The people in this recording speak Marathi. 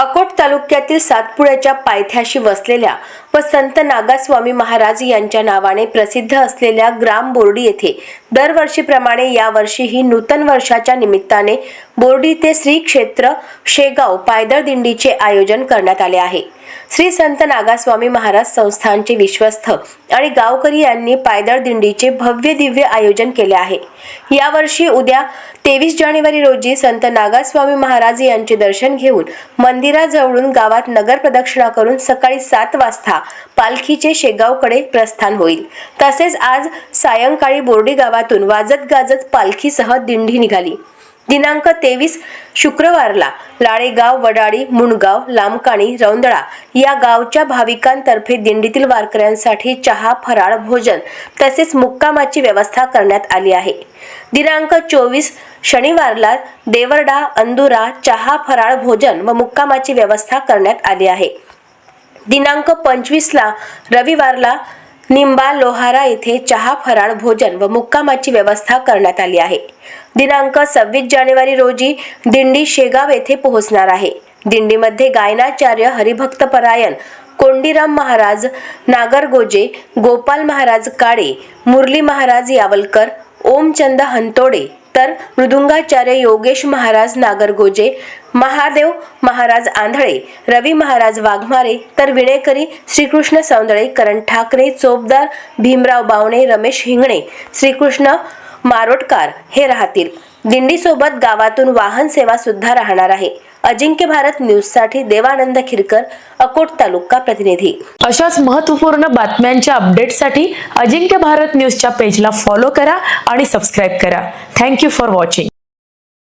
अकोट तालुक्यातील सातपुड्याच्या पायथ्याशी वसलेल्या व संत नागास्वामी महाराज यांच्या नावाने प्रसिद्ध असलेल्या ग्राम बोर्डी येथे दरवर्षीप्रमाणे यावर्षीही नूतन वर्षाच्या निमित्ताने बोर्डी ते श्री क्षेत्र शेगाव पायदळ दिंडीचे आयोजन करण्यात आले आहे। श्री संत नागास्वामी महाराज संस्थानचे विश्वस्त आणि गावकरी यांनी पायदळ दिंडीचे भव्य दिव्य आयोजन केले आहे। यावर्षी उद्या 23 जानेवारी रोजी संत नागास्वामी महाराज यांचे दर्शन घेऊन मंदिराजवळून गावात नगर प्रदक्षिणा करून सकाळी 7 वाजता पालखीचे शेगावकडे प्रस्थान होईल। तसेच आज सायंकाळी बोर्डी गावातून वाजत गाजत पालखीसह दिंडी निघाली। दिनांक 23 शुक्रवारला लाळेगाव, वडाळी, मुणगाव, लामकाणी, रौंदळा या गावच्या भाविकांतर्फे दिंडीतील वारकऱ्यांसाठी चहा, फराळ, भोजन तसेच मुक्कामाची व्यवस्था करण्यात आली आहे। दिनांक 24 शनिवारला देवरडा, अंदुरा, चहा, फराळ, भोजन व मुक्कामाची व्यवस्था करण्यात आली आहे। दिनांक 25 रविवारला निंबा, लोहारा येथे चहा, फराळ, भोजन व मुक्कामाची व्यवस्था करण्यात आली आहे। दिनांक 26 जानेवारी रोजी दिंडी शेगाव येथे पोहोचणार आहे। दिंडीमध्ये गायनाचार्य हरिभक्तपरायण कोंडीराम महाराज नागरगोजे, गोपाल महाराज काळे, मुरली महाराज यावलकर, ओमचंद हंतोडे, तर मृदुंगाचार्य योगेश महाराज नागरगोजे, महादेव महाराज आंधळे, रवी महाराज वाघमारे, तर विणेकरी श्रीकृष्ण सौंदळे, करण ठाकरे, चोपदार भीमराव बावणे, रमेश हिंगणे, श्रीकृष्ण मारोटकार हे राहतील। दिंडीसोबत गावातून वाहन सेवा सुद्धा राहणार आहे। अजिंक्य भारत न्यूज साठी देवानंद खिरकर, अकोट तालुका प्रतिनिधी। अशाच महत्त्वपूर्ण बातम्यांच्या अपडेटसाठी अजिंक्य भारत न्यूजच्या पेजला फॉलो करा आणि सबस्क्राइब करा। Thank you for watching.